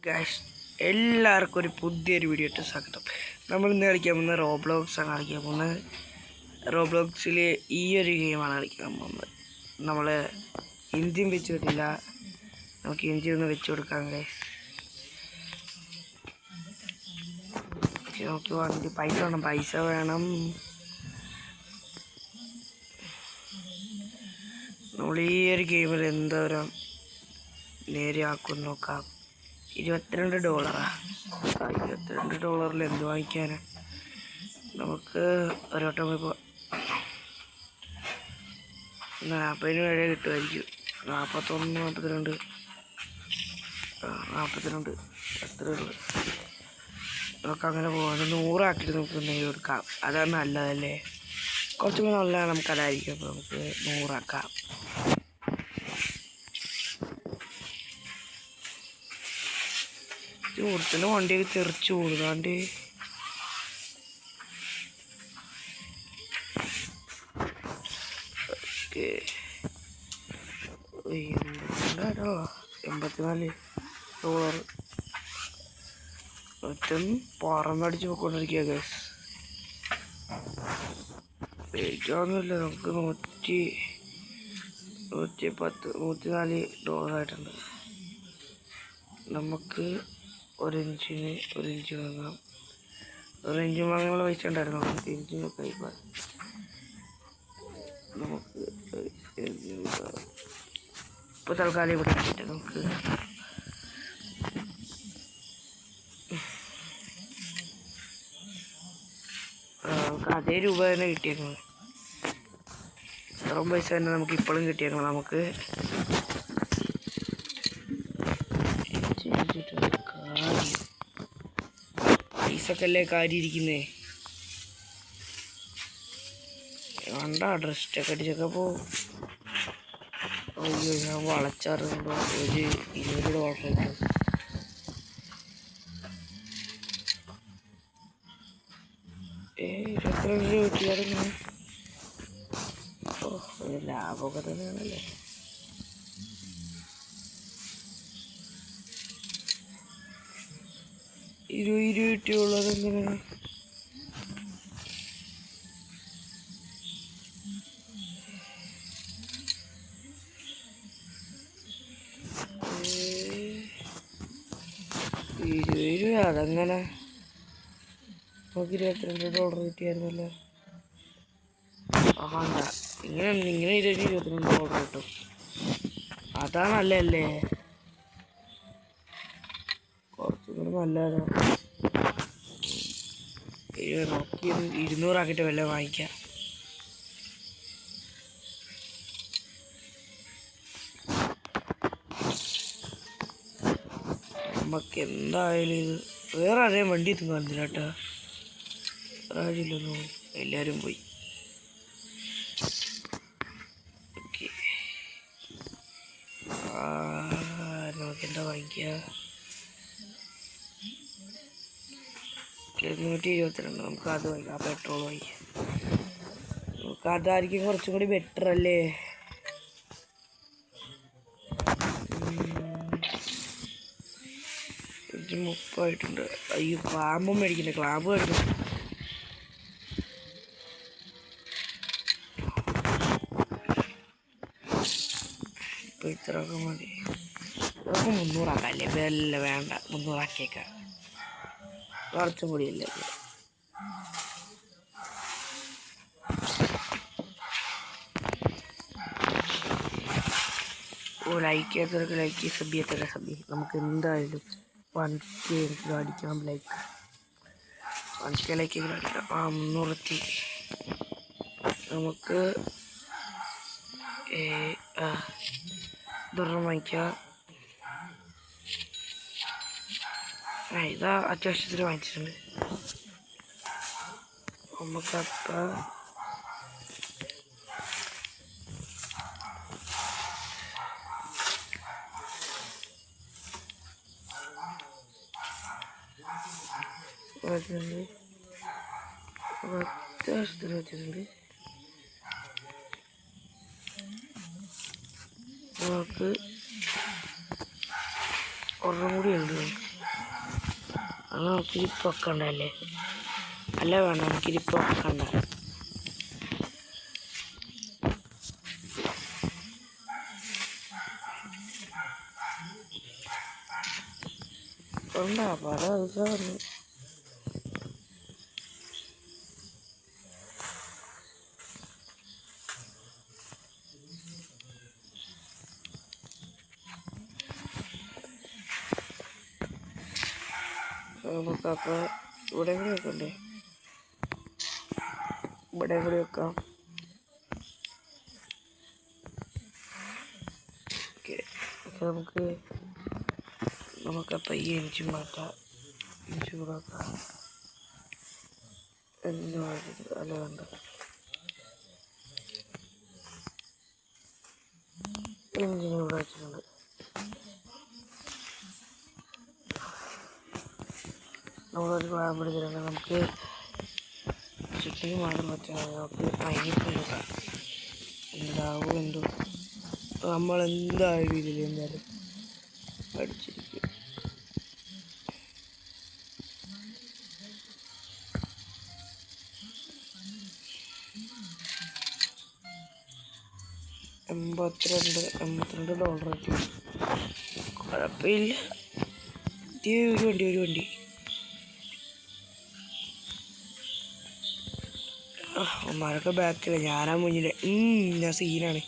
Guys എല്ലാവർക്കും ഒരു പുതിയൊരു വീഡിയോ ഇട്ട് സ്വാഗതം. നമ്മൾ ഇന്ന് കളിക്കാൻ പോകുന്നത് റോബ്ലോക്സാണ് കളിക്കാൻ പോകുന്നത്. റോബ്ലോക്സിൽ ഈ ഒരു ഗെയിമാണ് കളിക്കാൻ പോകുന്നത്. നമ്മൾ എൻജിൻ വെച്ച് വിട്ടില്ല, നമുക്ക് എൻജിൻ ഒന്ന് വെച്ച് കൊടുക്കാം ഗൈസ്. നമുക്ക് വണ്ടി പൈസ വേണം. നമ്മൾ ഈ ഒരു ഗെയിമിൽ എന്തോരം നേരെയാക്കും നോക്കാം. $22. $22 എന്ത് വാങ്ങിക്കാനാണ്? നമുക്ക് ഒരു വട്ടം പോയി 40 വരെ കിട്ടുമായിരിക്കും. 41, 42 എത്ര ഉള്ളു? നമുക്ക് അങ്ങനെ പോകാം. 100 ആക്കിയിട്ട് നമുക്ക് നെയ്യ് കൊടുക്കാം. അതാണ് നല്ലതല്ലേ? കുറച്ചും കൂടി നല്ലതാണ്, നമുക്കതായിരിക്കും. അപ്പോൾ നമുക്ക് 100 ആക്കാം. കൂടുതലും വണ്ടിയൊക്കെ തെറിച്ച് കൂടുതാണ്ട്. ഓക്കെ, $84 ഒറ്റം പറന്നടിച്ച് പോയിക്കൊണ്ടിരിക്കുക ഗൈസ്. പേജൊന്നുമില്ല. നമുക്ക് $110 ആയിട്ടുണ്ട്. നമുക്ക് ഒരു ഇഞ്ച് വാങ്ങാം. ഒരു ഇഞ്ച് വാങ്ങാനുള്ള പൈസ ഉണ്ടായിരുന്നു. നമുക്ക് ഇഞ്ചിനൊക്കെ നമുക്ക് ഇപ്പോൾ തൽക്കാലം ഇവിടെ കിട്ടിയിട്ട് നമുക്ക് അതേ രൂപ തന്നെ കിട്ടിയേക്കുന്നത്. ഇത്രയും പൈസ തന്നെ നമുക്ക് ഇപ്പോഴും കിട്ടിയേക്കണം. നമുക്ക് പൈസക്കല്ലേ കാര്യം ഇരിക്കുന്നേ. വേണ്ട, ഡ്രസ്റ്റൊക്കെ അടിച്ചൊക്കെ പോവും. അയ്യോ, ഞാൻ വളച്ചറിയുമ്പോൾ ഒരു $20 കിട്ടും. $22 കിട്ടിയായിരുന്നു. ഒരു ലാഭമൊക്കെ തന്നെയാണല്ലേ. $20 കിട്ടിയുള്ളത് എങ്ങനെ? $20 അതെങ്ങനെ? നമുക്ക് $22 കിട്ടിയായിരുന്നല്ലോ. വേണ്ട, ഇങ്ങനെ $22 കിട്ടും. അതാണല്ലേ കുറച്ചും കൂടി നല്ലതാണ്. നോക്കി 200 ആക്കിയിട്ട് വല്ല വാങ്ങിക്കാം. നമുക്ക് എന്തായാലും ഇത് വേറെ ആരെയും വണ്ടി എത്തും കാണുന്നില്ല കേട്ടോ. ആരില്ലെന്നോ, എല്ലാവരും പോയി. ഓക്കെ, നമുക്ക് എന്താ വാങ്ങിക്കുക? $122. നമുക്ക് അത് വാങ്ങിക്കാം. പെട്രോൾ വാങ്ങിക്കാം. നമുക്ക് അതായിരിക്കും കുറച്ചും കൂടി ബെറ്റർ അല്ലേ? $30 അയ്യോ, ക്ലാമ്പും മേടിക്കണ്ടേ? ക്ലാമ്പ് മേടിക്കണം. ഇപ്പം ഇത്രയൊക്കെ മതി. ഇതൊക്കെ 300 ആക്കാല്ലേ? വല്ല വേണ്ട, 300 ആക്കിയേക്കാം. കുറച്ചും കൂടിയല്ലേ. ലൈക്ക് ചെയ്യാത്തവർക്ക് ലൈക്ക്, സബ് ചെയ്യാത്തവരെ സബ്. നമുക്ക് എന്തായാലും 1K എങ്കിലും അടിക്കണം. ലൈക്ക് 1K ലൈക്ക് എങ്കിലും അടിക്കണം. 300. നമുക്ക് ഇതൊരെണ്ണം വാങ്ങിക്കാം. ഇതാ അത്യാവശ്യത്തിന് വാങ്ങിച്ചിട്ടുണ്ട്. നമുക്കപ്പം അത്യാവശ്യത്തിന് വെച്ചിട്ടുണ്ട്. നമുക്ക് ഒരെണ്ണം കൂടി ഉണ്ട്. നമുക്കിരിപ്പ് വെക്കണ്ടല്ലേ? അല്ല വേണ്ട, നമുക്കിരിപ്പ് വെക്കണ്ട. ഉണ്ടാ പല ദിവസം നമുക്കപ്പോൾ ഇവിടെ കൂടി വെക്കണ്ടേ? ഇവിടെ കൂടി വെക്കാം. ഓക്കെ, അപ്പോൾ നമുക്കപ്പോൾ ഈ എഞ്ചിൻ മാറ്റാം. എഞ്ചിൻ കൂടെ വെക്കാം. എഞ്ചിൻ മാറ്റിട്ട് അല്ല വേണ്ട, എഞ്ചിൻ ഇവിടെ വെച്ചിട്ടുണ്ട്. നമ്മളൊരു പ്ലാൻ പിടിച്ചിട്ടുണ്ട്. നമുക്ക് ചുറ്റിക്ക് മാത്രം വെച്ചാൽ നമുക്ക് അതിനിപ്പോൾ എടുക്കാം. എന്താവും എന്തോ നമ്മളെന്തായാലും ഇതിൽ എന്തായാലും പഠിച്ചിരിക്കും. $82 കിട്ടി. കുഴപ്പമില്ല. ഒരു വണ്ടി അമ്മമാരൊക്കെ ബാക്കില്ല, ഞാനാ മുന്നിൽ. ഞാൻ സീനാണ്.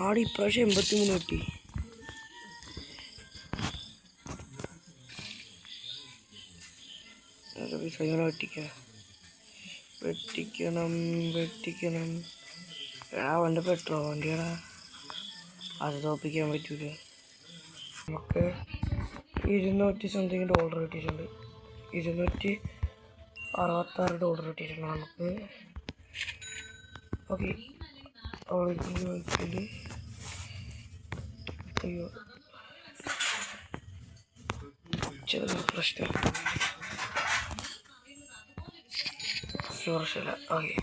ആട് ഇപ്രാവശ്യം 83 കിട്ടി. വെട്ടിക്കണം. വണ്ടി പെട്രോൾ വണ്ടിയാടാ, അത് തോപ്പിക്കാൻ പറ്റൂല. നമുക്ക് $200 കിട്ടിയിട്ടുണ്ട്. $266 കിട്ടിയിട്ടുണ്ട് നമുക്ക്. ഓക്കെ, അയ്യോ ചെറിയ പ്രശ്നമില്ല. ഓക്കെ,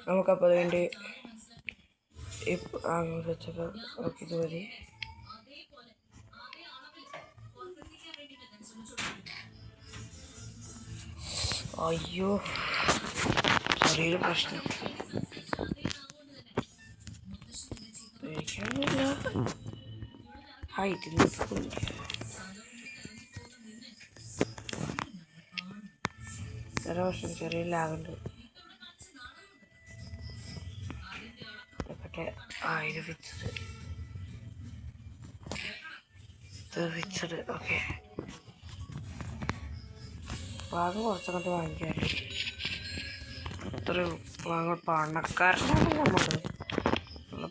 നമുക്കപ്പോൾ അതുകൊണ്ട് അങ്ങോട്ട് വെച്ചൊക്കെ ഓക്കെ ഇത് മതി. അയ്യോ ചെറിയൊരു പ്രശ്നം. പേടിക്കാനൊന്നുമില്ല, ഹൈറ്റിൽ നിൽക്കുന്നില്ല. ചെറിയ ലാഗുണ്ട്. ഇത് ഫിക്സഡ്. ഓക്കെ, ഭാഗം കുറച്ചൊക്കെ വാങ്ങിക്കാറ്. അത്രയും പണക്കാരനാണ് നമ്മൾ.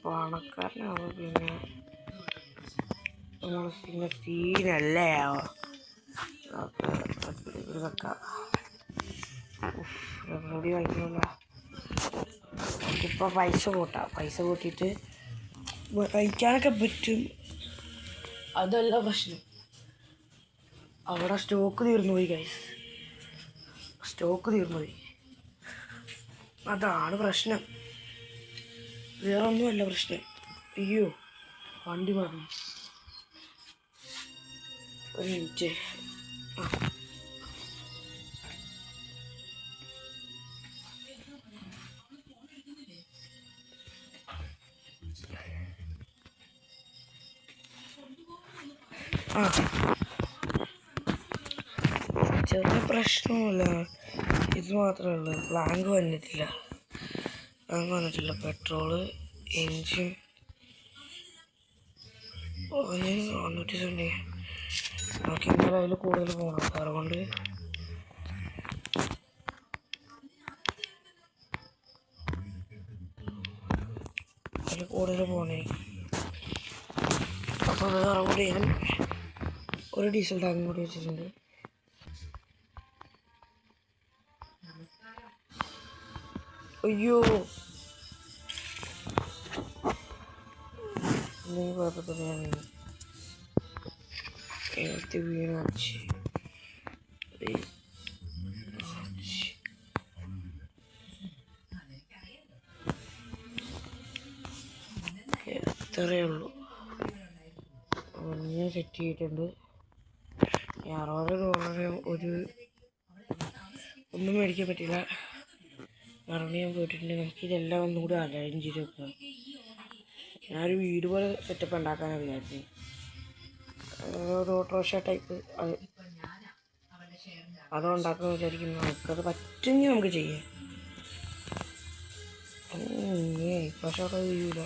പണക്കാരനാണ് പിന്നെ നമ്മൾ സീനല്ലേ. ഇത് വെക്കാം. റെഡി വാങ്ങിക്കണമല്ലോ. ഇപ്പോൾ പൈസ കൂട്ടിയിട്ട് കഴിക്കാനൊക്കെ പറ്റും. അതല്ല പ്രശ്നം, അവിടെ സ്റ്റോക്ക് തീർന്നു പോയി ഗൈസ്. അതാണ് പ്രശ്നം, വേറെ ഒന്നുമല്ല പ്രശ്നം. അയ്യോ വണ്ടി മതി. ഒരു മിനിറ്റ്. ചെറിയ പ്രശ്നമില്ല, ഇത് മാത്രമേ ഉള്ളൂ. ബ്ലാങ്ക് വന്നിട്ടില്ല. Petrol, engine 470. നമുക്ക് ഇന്നലെ അതിൽ കൂടുതൽ പോകണം. അതുകൊണ്ട് അതിൽ കൂടുതൽ പോകണേ. അപ്പോൾ വേറെ കൂടി ഞാൻ ഒരു ഡീസൽ ടാങ്കും കൂടി വെച്ചിട്ടുണ്ട്. അയ്യോ കുഴപ്പത്തിൽ ഞാൻ വീണ എത്തിയിട്ടുണ്ട്. $60 ഒരു ഒന്നും മേടിക്കാൻ പറ്റില്ല. കാരണം ഞാൻ പോയിട്ടുണ്ട്. നമുക്കിതെല്ലാം ഒന്നുകൂടി അറേഞ്ച് ചെയ്ത് വെക്കാം. ഞാനൊരു വീട് പോലെ സെറ്റപ്പ് ഉണ്ടാക്കാനാണ് വിചാരിച്ചത്. ഒരു ഓട്ടോറിക്ഷ ടൈപ്പ് അതുണ്ടാക്കാൻ വിചാരിക്കുന്നു. നമുക്കത് പറ്റുമെങ്കിൽ നമുക്ക് ചെയ്യാം. പക്ഷെ അവിടെ കഴിയൂല.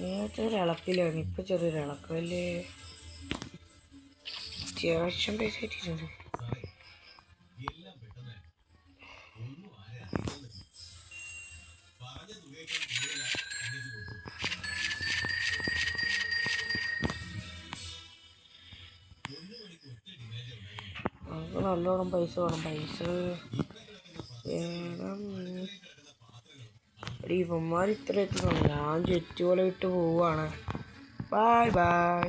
നേരത്തെ ഒരു ഇളക്കിലാണ്, ഇപ്പം ചെറിയൊരു ഇളക്കല്ലേ. അത്യാവശ്യം പൈസ കിട്ടിയിട്ടുണ്ട്. നമുക്ക് നല്ലോണം പൈസ വേണം. പൈസ ഇവന്മാർ ഇത്ര എത്തുന്നു. ഞാൻ ജെറ്റ് പോലെ വിട്ട് പോവാണ്. Bye bye.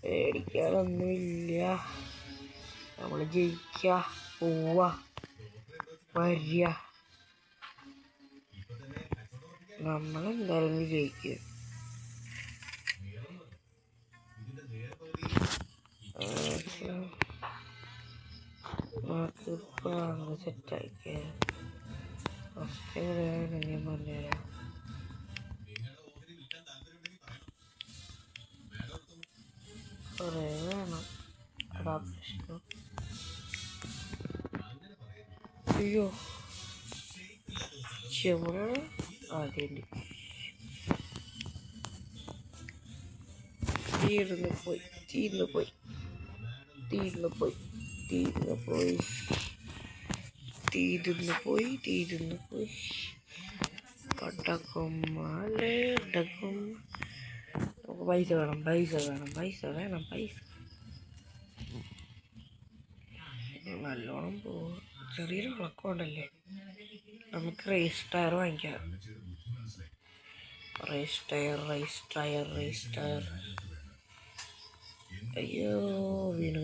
പേടിക്കാനൊന്നുമില്ല. നമ്മൾ ജയിക്കുക, പോവുക, വരിക. നമ്മളെന്തായാലും ജയിക്കുക. സെറ്റാക്കിയ ഫസ്റ്റ് പറഞ്ഞുതരാം. കുറേ വേണം. അതാ പ്രശ്നം. അയ്യോ ചെവിടെ ആദ്യം തീർന്നു പോയി. കടക്കും നമുക്ക് പൈസ വേണം. നല്ലോണം പോവും. ചെറിയൊരു ഉറക്കമുണ്ടല്ലേ. നമുക്ക് റേസ് ടയർ വാങ്ങിക്കാം. Race tyre. അയ്യോ വീണു.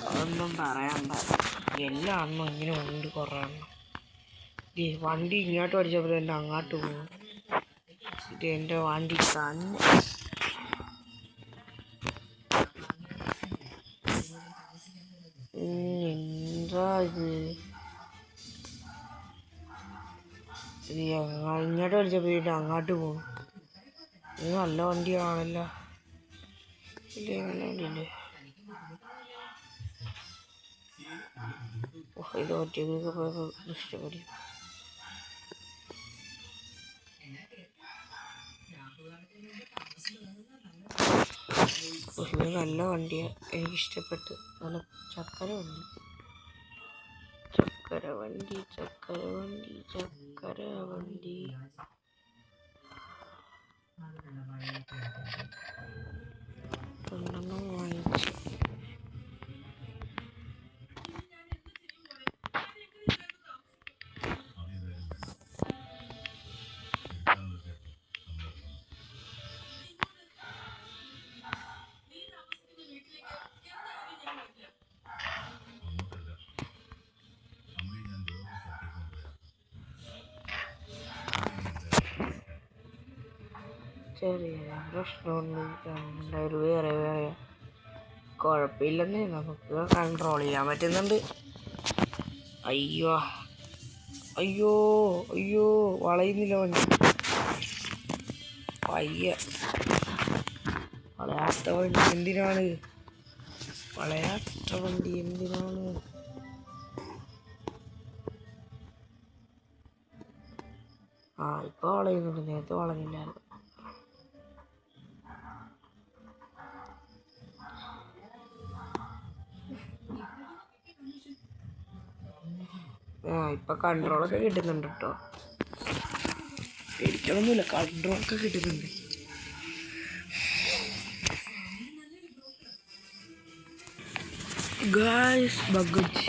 അതൊന്നും പറയണ്ട. എല്ലാം അണ്ണോ ഇങ്ങനെ ഉണ്ട്. കുറേ വണ്ടി ഇങ്ങോട്ട് അടിച്ചപ്പോൾ എൻ്റെ അങ്ങോട്ട് പോകും. ഇത് എൻ്റെ വണ്ടി തന്നെ. എന്താ ഇത് ഇങ്ങോട്ട് അടിച്ചപ്പോൾ എൻ്റെ അങ്ങോട്ട് പോകും. ഇത് നല്ല വണ്ടിയാണല്ലോ. ഇല്ലേ നല്ല വണ്ടിയില്ലേ. ഇത് ഒറ്റയ്ക്കൊക്കെ പോയപ്പോൾ ഇഷ്ടപ്പെടും. ഇത് നല്ല വണ്ടിയാണ്, എനിക്കിഷ്ടപ്പെട്ടു. നല്ല ചക്കര വണ്ടി. രണ്ടെണ്ണം വാങ്ങിച്ചു. ചെറിയ പ്രശ്നമൊന്നും വേറെ കുഴപ്പമില്ലെന്ന് നമുക്ക് കൺട്രോൾ ചെയ്യാൻ പറ്റുന്നുണ്ട്. അയ്യോ വളയുന്നില്ല വണ്ടി. വളയാത്ത വണ്ടി എന്തിനാണ്? ഇപ്പൊ വളയുന്നുണ്ട്. നേരത്തെ വളഞ്ഞില്ലായിരുന്നു. ഇപ്പൊ കൺട്രോളൊക്കെ കിട്ടുന്നുണ്ട് കേട്ടോ. പേടിക്കണമൊന്നുമില്ല, കൺട്രോളൊക്കെ കിട്ടുന്നുണ്ട്. ഗായ്സ് ബഗ്ഗടിച്ചു.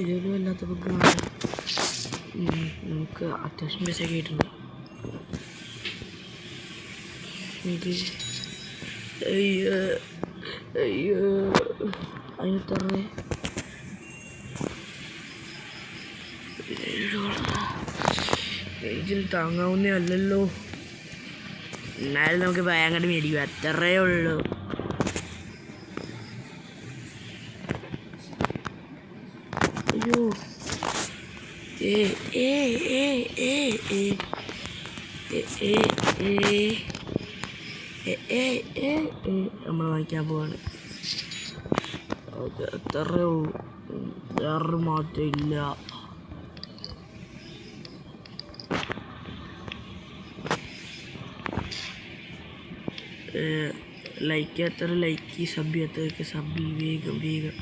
ഇതൊരു വല്ലാത്ത ബുക്കാണ്. നമുക്ക് അത്യാവശ്യം പൈസ ഒക്കെ ആയിട്ടുണ്ട്. ഇത് അയ്യോ അതിന് തറേ ഇതിൽ താങ്ങാവുന്നേ അല്ലല്ലോ. എന്നാലും നമുക്ക് ഭയങ്കര മേടിക്കും, അത്രയേ ഉള്ളൂ. അയ്യോ നമ്മൾ വാങ്ങിക്കാൻ പോവാണ്. ഓക്കെ, അത്രയേ ഉള്ളൂ, വേറൊരു മാറ്റം ഇല്ല. ലൈക്ക് ചെയ്യാത്തവർ ലൈക്ക്, സബ് ചെയ്യാത്തവർക്ക് സബ്, വേഗം വേഗം.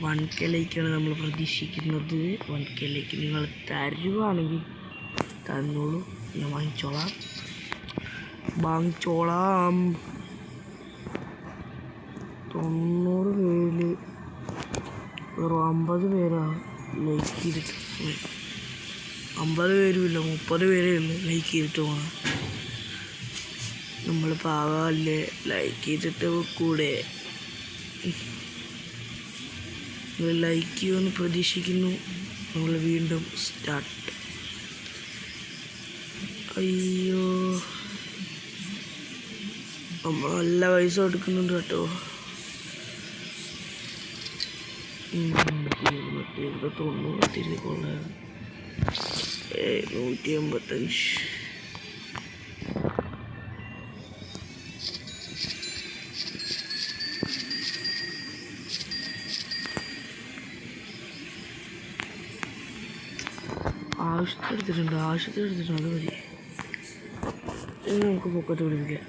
1K ലൈക്കാണ് നമ്മൾ പ്രതീക്ഷിക്കുന്നത്. 1K ലൈക്ക് നിങ്ങൾ തരുവാണെങ്കിൽ തന്നോളൂ, ഞാൻ വാങ്ങിച്ചോളാം. 90 പേരിൽ വെറും 50 പേരാണ് ലൈക്ക് ചെയ്തിട്ട്. 50 പേരുമില്ല, 30 പേരേ ഉള്ളൂ ലൈക്ക് ചെയ്തിട്ട് പോകണം. നമ്മൾ പാവല്ലേ, ലൈക്ക് ചെയ്തിട്ട് കൂടെ. നിങ്ങൾ ലൈക്ക് ചെയ്യുമെന്ന് പ്രതീക്ഷിക്കുന്നു. നമ്മൾ വീണ്ടും സ്റ്റാർട്ട്. അയ്യോ, നമ്മൾ നല്ല പൈസ കൊടുക്കുന്നുണ്ട് കേട്ടോ. 185. ആവശ്യത്തിനെടുത്തിട്ടുണ്ട്, അത് മതി. നമുക്ക് പൊക്കത്ത് പിടിപ്പിക്കാം.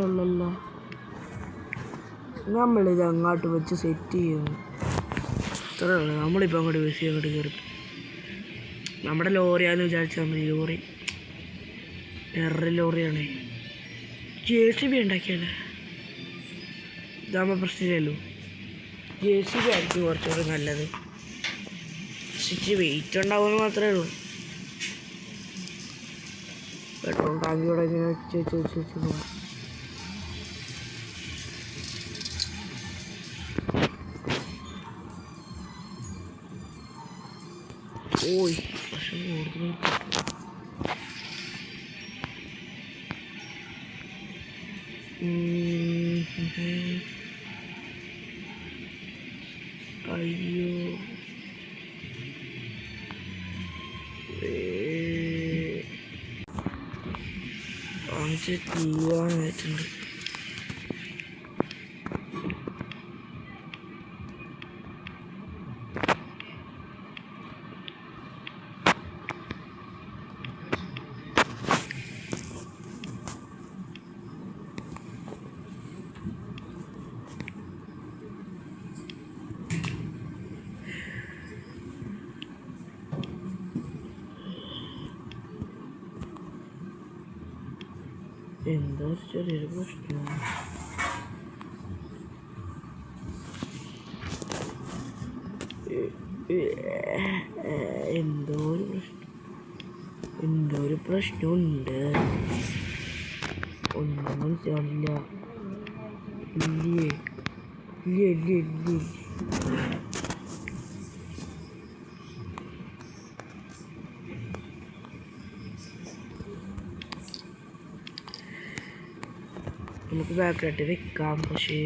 ഉള്ളല്ലോ, നമ്മളിത് അങ്ങോട്ട് വെച്ച് സെറ്റ് ചെയ്യുന്നു. ഇത്രേ ഉള്ളൂ. നമ്മളിപ്പോൾ അങ്ങോട്ട് ബസ് അങ്ങോട്ട് കയറി. നമ്മുടെ ലോറിയാന്ന് വിചാരിച്ചാൽ മതി. ലോറി വേറെ ലോറിയാണ്. JCB ഉണ്ടാക്കിയല്ലേ, ഇതാകുമ്പോൾ പ്രശ്നമില്ലല്ലോ. JCB ആയിരിക്കും കുറച്ചുകൂടി നല്ലത്. ഇച്ചിരി വെയിറ്റ് ഉണ്ടാവുമെന്ന് മാത്രമേ ഉള്ളൂ. പെട്രോൾ ടാങ്കിയോടെ ഇങ്ങനെ വെച്ച് പോകാം. ഓയ് പക്ഷെ കൂടുതൽ അയ്യോ തീവാനായിട്ടുണ്ട്. എന്താ ചെറിയൊരു പ്രശ്നം. എന്തോ ഒരു പ്രശ്നമുണ്ട്. ഒന്നും മനസ്സിലാവില്ല. ഇല്ലേ. നമുക്ക് ബാക്കിലായിട്ട് വെക്കാം. പക്ഷേ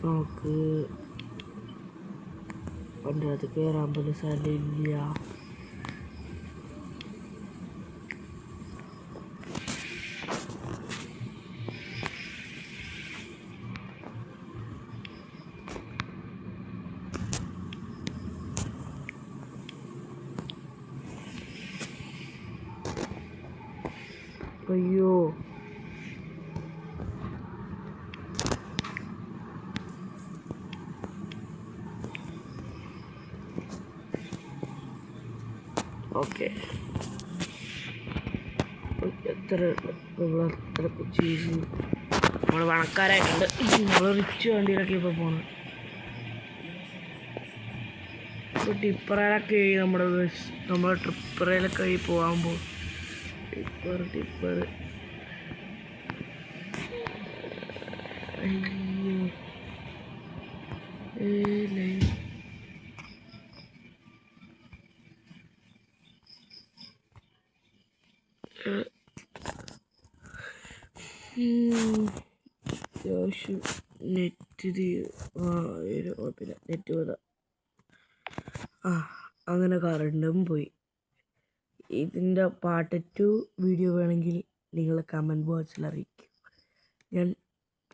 നമുക്ക് എൻ്റെ അത് കയറാൻ പോലും സ്ഥലമില്ല. അയ്യോ, ഓക്കെ. എത്ര ചെയ്ത് നമ്മൾ പണക്കാരായിട്ടുണ്ട്. നമ്മൾ റിച്ച് വണ്ടിയിലൊക്കെ ഇപ്പോൾ പോകുന്നത്. ഇപ്പോൾ ടിപ്പറയിലൊക്കെ നമ്മുടെ ട്രിപ്പറയിലൊക്കെ പോകുമ്പോൾ ടിപ്പർ അയ്യോ അത്യാവശ്യം നെറ്റ് കുഴപ്പമില്ല, നെറ്റ് പോതാ. അങ്ങനെ കറണ്ടും പോയി. ഇതിൻ്റെ പാർട്ട് 2 വീഡിയോ വേണമെങ്കിൽ നിങ്ങൾ കമൻറ്റ് ബോക്സിൽ അറിയിക്കും. ഞാൻ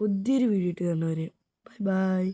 പുതിയൊരു വീഡിയോ ഇട്ട് തന്നവരെ ബൈ ബൈ.